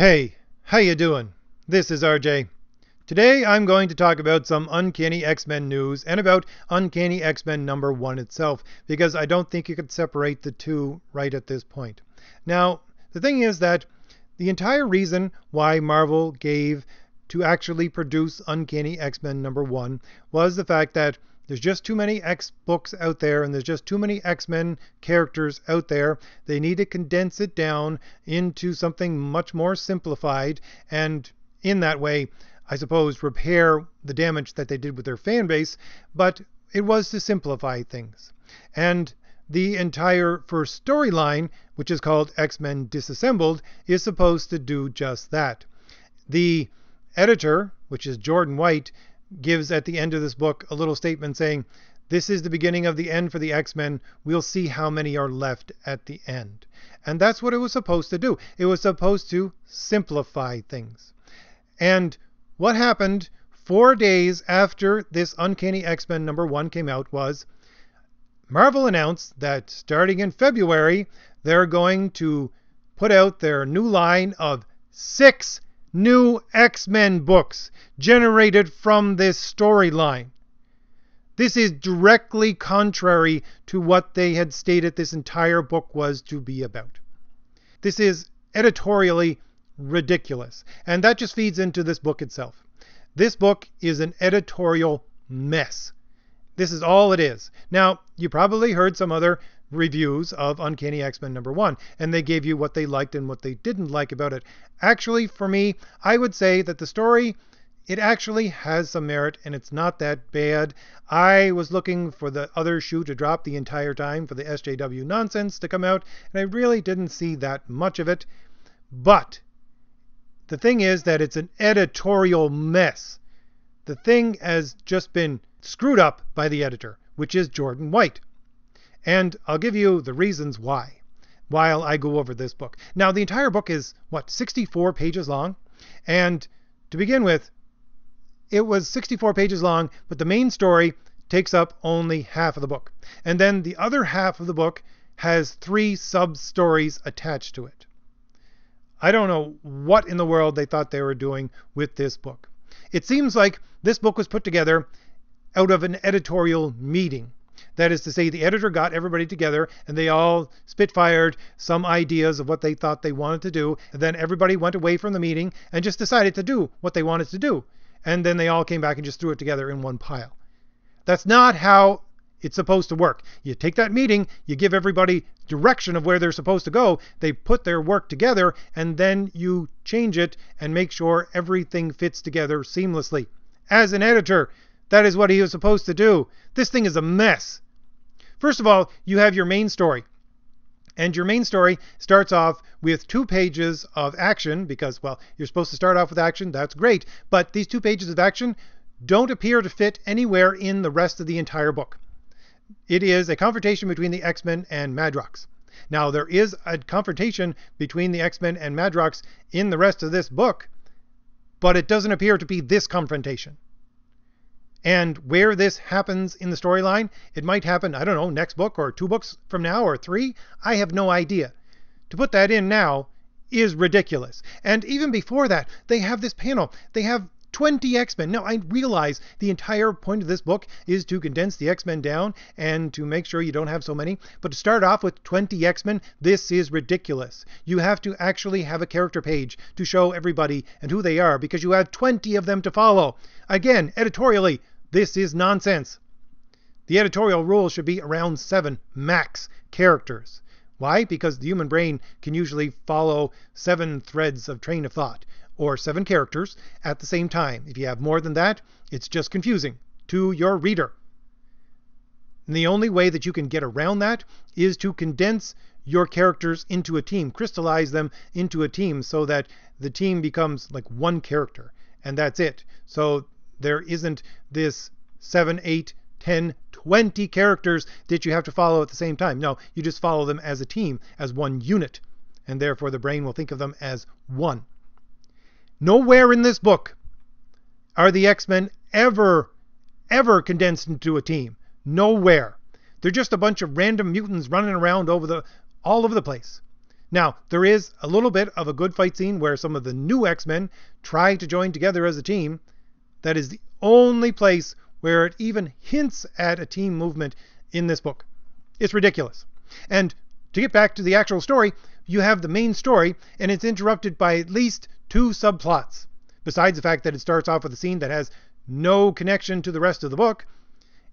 Hey, how you doing? This is RJ. Today I'm going to talk about some Uncanny X-Men news and about Uncanny X-Men number 1 itself, because I don't think you could separate the two right at this point. Now, the thing is that the entire reason why Marvel gave to actually produce Uncanny X-Men number 1 was the fact that there's just too many X books out there, and there's just too many X-Men characters out there. They need to condense it down into something much more simplified, and in that way, I suppose, repair the damage that they did with their fan base, but it was to simplify things. And the entire first storyline, which is called X-Men Disassembled, is supposed to do just that. The editor, which is Jordan White, gives at the end of this book a little statement saying, "This is the beginning of the end for the X-Men. We'll see how many are left at the end." And that's what it was supposed to do. It was supposed to simplify things. And what happened 4 days after this Uncanny X-Men number 1 came out was Marvel announced that starting in February, they're going to put out their new line of 6 new X-Men books generated from this storyline. This is directly contrary to what they had stated this entire book was to be about. This is editorially ridiculous, and that just feeds into this book itself. This book is an editorial mess. This is all it is. Now, you probably heard some other reviews of Uncanny X-Men number 1, and they gave you what they liked and what they didn't like about it. Actually, for me, I would say that the story, it actually has some merit, and it's not that bad. I was looking for the other shoe to drop the entire time, for the SJW nonsense to come out, and I really didn't see that much of it. But the thing is that it's an editorial mess. The thing has just been screwed up by the editor, which is Jordan White. And I'll give you the reasons why while I go over this book. Now, the entire book is, 64 pages long? And to begin with, it was 64 pages long, but the main story takes up only half of the book. And then the other half of the book has 3 sub-stories attached to it. I don't know what in the world they thought they were doing with this book. It seems like this book was put together out of an editorial meeting. That is to say, the editor got everybody together and they all spitfired some ideas of what they thought they wanted to do. And then everybody went away from the meeting and just decided to do what they wanted to do. And then they all came back and just threw it together in one pile. That's not how it's supposed to work. You take that meeting, you give everybody direction of where they're supposed to go, they put their work together, and then you change it and make sure everything fits together seamlessly. As an editor, that is what he was supposed to do. This thing is a mess. First of all, you have your main story. And your main story starts off with 2 pages of action because, well, you're supposed to start off with action. That's great. But these 2 pages of action don't appear to fit anywhere in the rest of the entire book. It is a confrontation between the X-Men and Madrox. Now, there is a confrontation between the X-Men and Madrox in the rest of this book, but it doesn't appear to be this confrontation. And where this happens in the storyline, it might happen, I don't know, next book or 2 books from now or 3. I have no idea. To put that in now is ridiculous. And even before that, they have this panel. They have 20 X-Men. Now, I realize the entire point of this book is to condense the X-Men down and to make sure you don't have so many. But to start off with 20 X-Men, this is ridiculous. You have to actually have a character page to show everybody and who they are because you have 20 of them to follow. Again, editorially, this is nonsense. The editorial rule should be around 7 max characters. Why? Because the human brain can usually follow 7 threads of train of thought, or 7 characters at the same time. If you have more than that, it's just confusing to your reader. And the only way that you can get around that is to condense your characters into a team, crystallize them into a team so that the team becomes like one character, and that's it. So there isn't this 7, 8, 10, 20 characters that you have to follow at the same time. No, you just follow them as a team, as one unit, and therefore the brain will think of them as one. Nowhere in this book are the X-Men ever condensed into a team. Nowhere. They're just a bunch of random mutants running around all over the place. Now, there is a little bit of a good fight scene where some of the new X-Men try to join together as a team. That is the only place where it even hints at a team movement in this book. It's ridiculous. And to get back to the actual story, you have the main story, and it's interrupted by at least 2 subplots. Besides the fact that it starts off with a scene that has no connection to the rest of the book,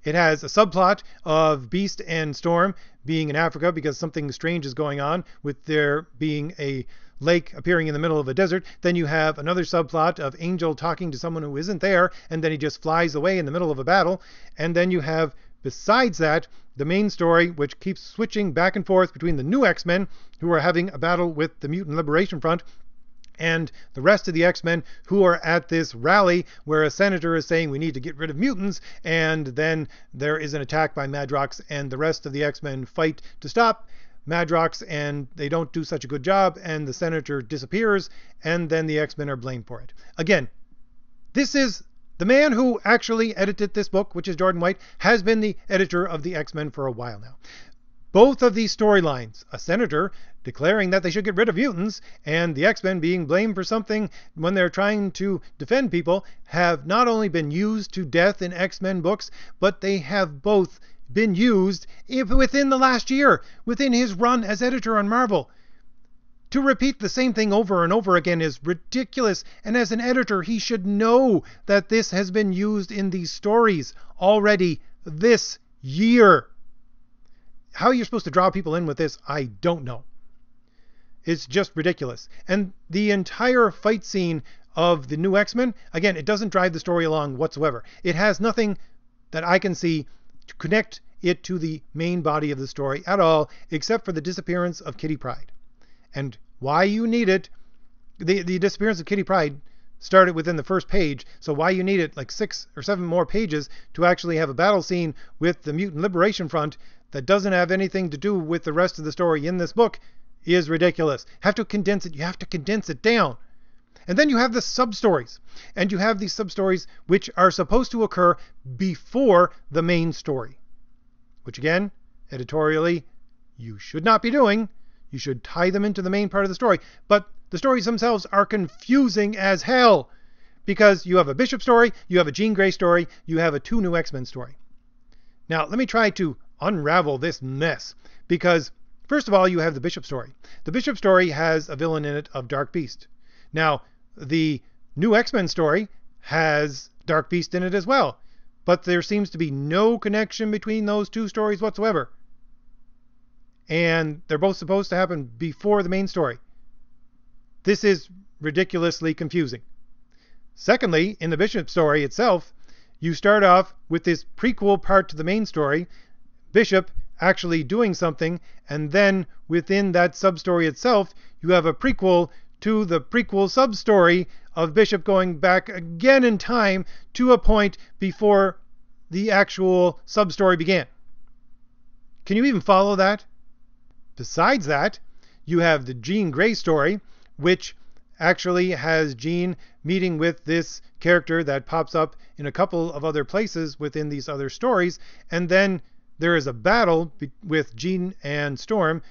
it has a subplot of Beast and Storm being in Africa because something strange is going on with there being a lake appearing in the middle of a desert. Then you have another subplot of Angel talking to someone who isn't there, and then he just flies away in the middle of a battle. And then you have, besides that, the main story, which keeps switching back and forth between the new X-Men, who are having a battle with the Mutant Liberation Front, and the rest of the X-Men who are at this rally where a senator is saying we need to get rid of mutants, and then there is an attack by Madrox, and the rest of the X-Men fight to stop Madrox, and they don't do such a good job, and the senator disappears, and then the X-Men are blamed for it. Again, this is the man who actually edited this book, which is Jordan White, has been the editor of the X-Men for a while now. Both of these storylines, a senator declaring that they should get rid of mutants and the X-Men being blamed for something when they're trying to defend people, have not only been used to death in X-Men books, but they have both been used within the last year, within his run as editor on Marvel. To repeat the same thing over and over again is ridiculous, and as an editor, he should know that this has been used in these stories already this year. How you're supposed to draw people in with this, I don't know. It's just ridiculous. And the entire fight scene of the new X-Men, again, it doesn't drive the story along whatsoever. It has nothing that I can see to connect it to the main body of the story at all, except for the disappearance of Kitty Pryde. And why you need it, the disappearance of Kitty Pryde started within the first page, so why you need it like 6 or 7 more pages to actually have a battle scene with the Mutant Liberation Front that doesn't have anything to do with the rest of the story in this book is ridiculous. Have to condense it. You have to condense it down. And then you have the sub-stories. And you have these sub-stories which are supposed to occur before the main story. Which again, editorially, you should not be doing. You should tie them into the main part of the story. But the stories themselves are confusing as hell. Because you have a Bishop story, you have a Jean Grey story, you have a 2 New X-Men story. Now, let me try to unravel this mess. Because, first of all, you have the Bishop story. The Bishop story has a villain in it of Dark Beast. Now, the New X-Men story has Dark Beast in it as well. But there seems to be no connection between those 2 stories whatsoever. And they're both supposed to happen before the main story. This is ridiculously confusing. Secondly, in the Bishop story itself, you start off with this prequel part to the main story, Bishop actually doing something, and then within that sub-story itself, you have a prequel to the prequel sub-story of Bishop going back again in time to a point before the actual sub-story began. Can you even follow that? Besides that, you have the Jean Grey story, which actually has Jean meeting with this character that pops up in a couple of other places within these other stories, and then there is a battle with Jean and Storm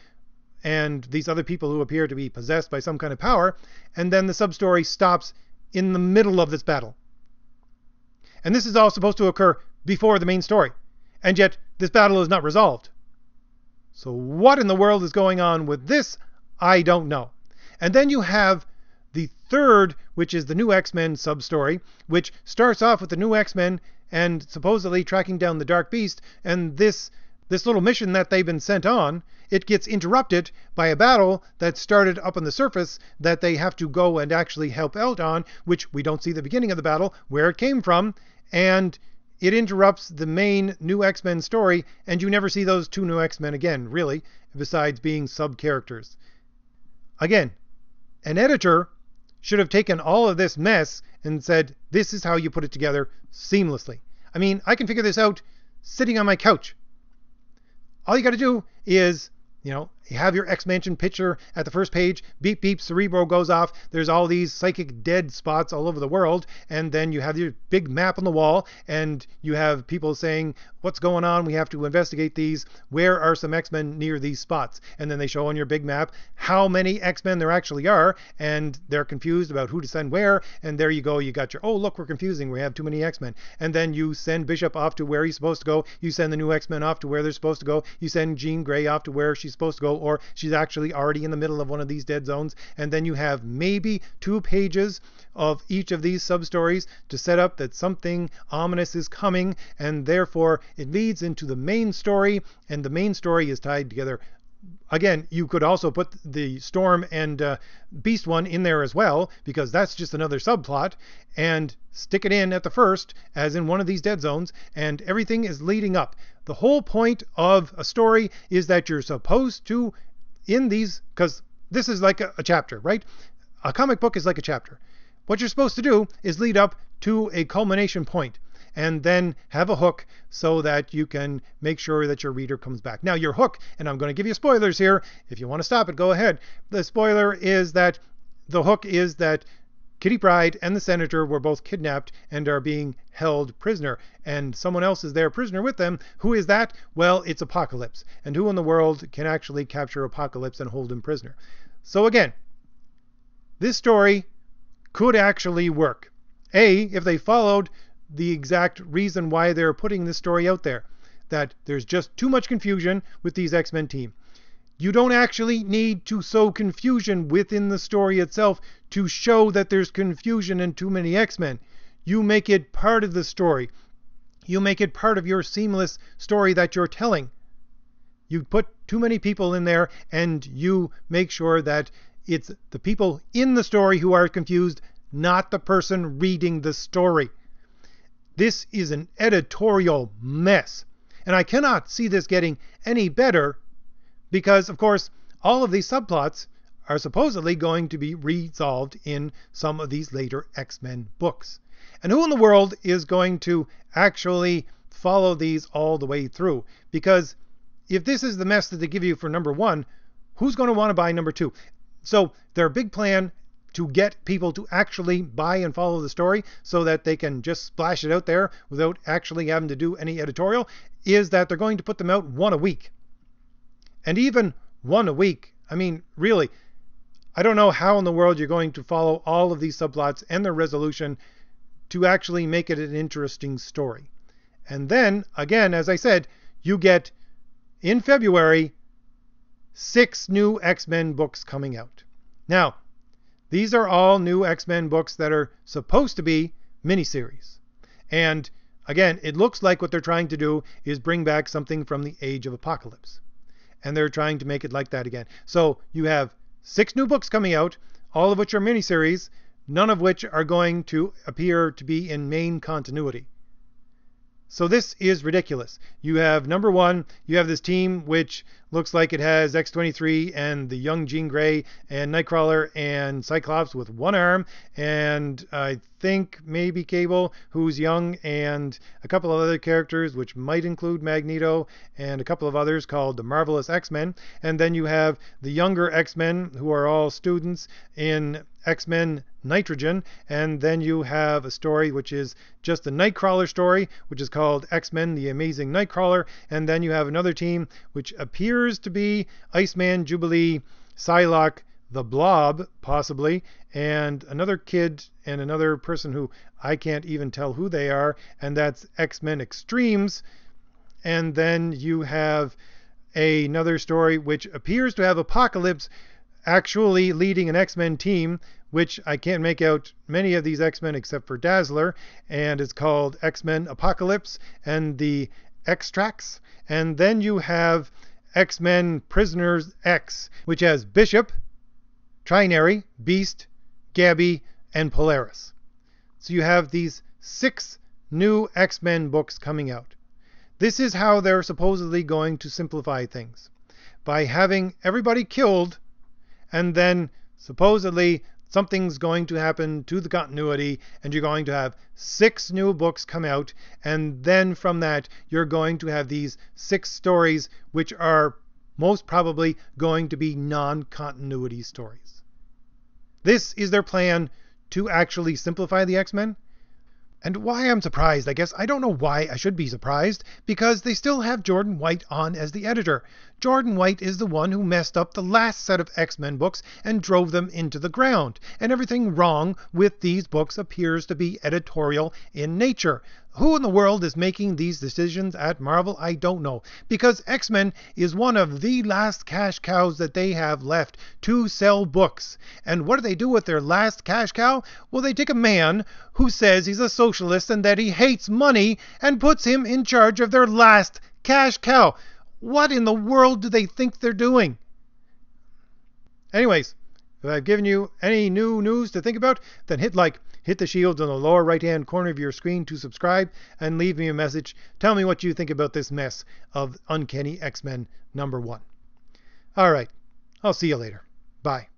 and these other people who appear to be possessed by some kind of power, and then the sub-story stops in the middle of this battle. And this is all supposed to occur before the main story, and yet this battle is not resolved. So what in the world is going on with this? I don't know. And then you have the third, which is the New X-Men sub-story, which starts off with the New X-Men and supposedly tracking down the Dark Beast, and this little mission that they've been sent on, it gets interrupted by a battle that started up on the surface that they have to go and actually help out on, which we don't see the beginning of the battle, where it came from, and it interrupts the main New X-Men story, and you never see those 2 New X-Men again, really, besides being sub-characters. Again, an editor should have taken all of this mess and said, this is how you put it together seamlessly. I mean, I can figure this out sitting on my couch. All you got to do is, You have your X-Mansion picture at the first page, beep beep, Cerebro goes off, there's all these psychic dead spots all over the world, and then you have your big map on the wall, and you have people saying, what's going on, we have to investigate these, where are some X-Men near these spots? And then they show on your big map how many X-Men there actually are, and they're confused about who to send where, and there you go, you got your, oh look, we're confusing, we have too many X-Men. And then you send Bishop off to where he's supposed to go, you send the new X-Men off to where they're supposed to go, you send Jean Grey off to where she's supposed to go, or she's actually already in the middle of one of these dead zones, and then you have maybe 2 pages of each of these sub-stories to set up that something ominous is coming, and therefore it leads into the main story, and the main story is tied together. Again, you could also put the Storm and Beast one in there as well, because that's just another subplot, and stick it in at the first, as in one of these dead zones, and everything is leading up. The whole point of a story is that you're supposed to, in these, because this is like a chapter, right? A comic book is like a chapter. What you're supposed to do is lead up to a culmination point, and then have a hook so that you can make sure that your reader comes back. Now, your hook, and I'm going to give you spoilers here. If you want to stop it, go ahead. The spoiler is that the hook is that Kitty Pryde and the Senator were both kidnapped and are being held prisoner, and someone else is there prisoner with them. Who is that? Well, it's Apocalypse. And who in the world can actually capture Apocalypse and hold him prisoner? So again, this story could actually work. If they followed the exact reason why they're putting this story out there, that there's just too much confusion with these X-Men team. You don't actually need to sow confusion within the story itself to show that there's confusion and too many X-Men. You make it part of the story. You make it part of your seamless story that you're telling. You put too many people in there, and you make sure that it's the people in the story who are confused, not the person reading the story. This is an editorial mess, and I cannot see this getting any better because, of course, all of these subplots are supposedly going to be resolved in some of these later X-Men books. And who in the world is going to actually follow these all the way through? Because if this is the mess that they give you for number 1, who's going to want to buy number 2? So their big plan to get people to actually buy and follow the story so that they can just splash it out there without actually having to do any editorial is that they're going to put them out 1 a week. And even 1 a week, I mean, really, I don't know how in the world you're going to follow all of these subplots and their resolution to actually make it an interesting story. And then, again, as I said, you get, in February, 6 new X-Men books coming out. Now, these are all new X-Men books that are supposed to be miniseries. And again, it looks like what they're trying to do is bring back something from the Age of Apocalypse. And they're trying to make it like that again. So you have 6 new books coming out, all of which are miniseries, none of which are going to appear to be in main continuity. So this is ridiculous. You have number 1, you have this team which looks like it has X-23 and the young Jean Grey and Nightcrawler and Cyclops with 1 arm, and I think maybe Cable, who's young, and a couple of other characters which might include Magneto and a couple of others called the Marvelous X-Men. And then you have the younger X-Men who are all students in X-Men Nitrogen, and then you have a story which is just a Nightcrawler story, which is called X-Men The Amazing Nightcrawler, and then you have another team which appears to be Iceman, Jubilee, Psylocke, the Blob, possibly, and another kid and another person who I can't even tell who they are, and that's X-Men Extremes. And then you have another story which appears to have Apocalypse actually leading an X-Men team, which I can't make out many of these X-Men except for Dazzler, and it's called X-Men Apocalypse and the Extracts. And then you have X-Men Prisoners X, which has Bishop, Trinary, Beast, Gabby, and Polaris. So you have these 6 new X-Men books coming out. This is how they're supposedly going to simplify things, by having everybody killed, and then supposedly something's going to happen to the continuity, and you're going to have 6 new books come out, and then from that you're going to have these 6 stories which are most probably going to be non-continuity stories. This is their plan to actually simplify the X-Men. And why I'm surprised, I guess, I don't know why I should be surprised, because they still have Jordan White on as the editor. Jordan White is the one who messed up the last set of X-Men books and drove them into the ground. And everything wrong with these books appears to be editorial in nature. Who in the world is making these decisions at Marvel? I don't know. Because X-Men is one of the last cash cows that they have left to sell books. And what do they do with their last cash cow? Well, they take a man who says he's a socialist and that he hates money and puts him in charge of their last cash cow. What in the world do they think they're doing? Anyways, if I've given you any new news to think about, then hit like, hit the shield in the lower right hand corner of your screen to subscribe, and leave me a message. Tell me what you think about this mess of Uncanny X-Men #1. Alright, I'll see you later. Bye.